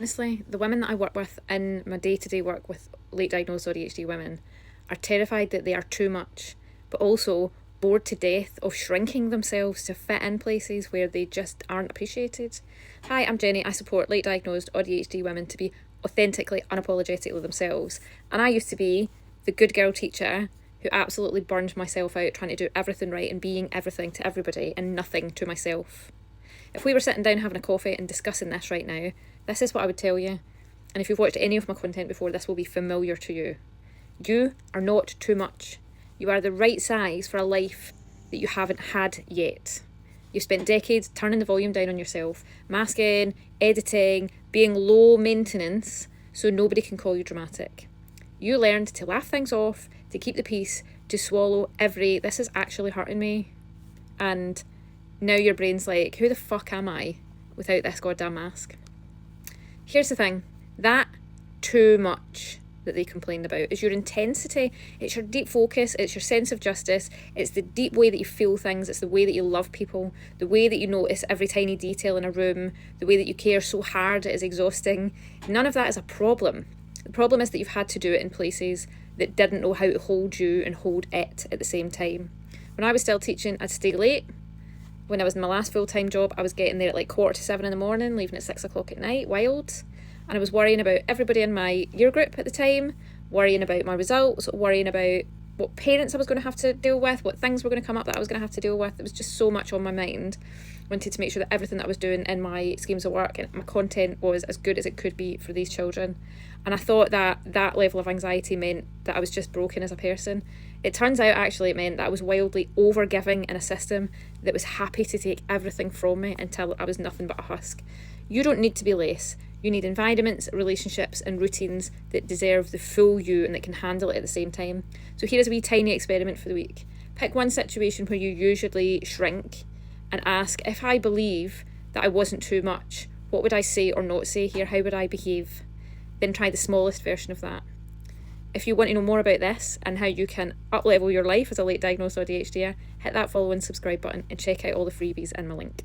Honestly, the women that I work with in my day-to-day work with late diagnosed ADHD women are terrified that they are too much, but also bored to death of shrinking themselves to fit in places where they just aren't appreciated. Hi, I'm Jenny. I support late diagnosed ADHD women to be authentically, unapologetically themselves. And I used to be the good girl teacher who absolutely burned myself out trying to do everything right and being everything to everybody and nothing to myself. If we were sitting down having a coffee and discussing this right now, this is what I would tell you. And if you've watched any of my content before, this will be familiar to you. You are not too much. You are the right size for a life that you haven't had yet. You've spent decades turning the volume down on yourself, masking, editing, being low maintenance so nobody can call you dramatic. You learned to laugh things off, to keep the peace, to swallow every, this is actually hurting me. And now your brain's like, who the fuck am I without this goddamn mask? Here's the thing, that too much that they complained about is your intensity, it's your deep focus, it's your sense of justice, it's the deep way that you feel things, it's the way that you love people, the way that you notice every tiny detail in a room, the way that you care so hard it is exhausting. None of that is a problem. The problem is that you've had to do it in places that didn't know how to hold you and hold it at the same time. When I was still teaching, I'd stay late. When I was in my last full-time job, I was getting there at like 7:15 in the morning, leaving at 6 o'clock at night, wild. And I was worrying about everybody in my year group at the time, worrying about my results, worrying about what parents I was going to have to deal with, what things were going to come up that I was going to have to deal with. It was just so much on my mind. I wanted to make sure that everything that I was doing in my schemes of work and my content was as good as it could be for these children. And I thought that that level of anxiety meant that I was just broken as a person. It turns out actually it meant that I was wildly overgiving in a system that was happy to take everything from me until I was nothing but a husk. You don't need to be less. You need environments, relationships and routines that deserve the full you and that can handle it at the same time. So here is a wee tiny experiment for the week. Pick one situation where you usually shrink and ask, if I believe that I wasn't too much, what would I say or not say here? How would I behave? Then try the smallest version of that. If you want to know more about this and how you can up-level your life as a late diagnosed ADHD, hit that follow and subscribe button and check out all the freebies in my link.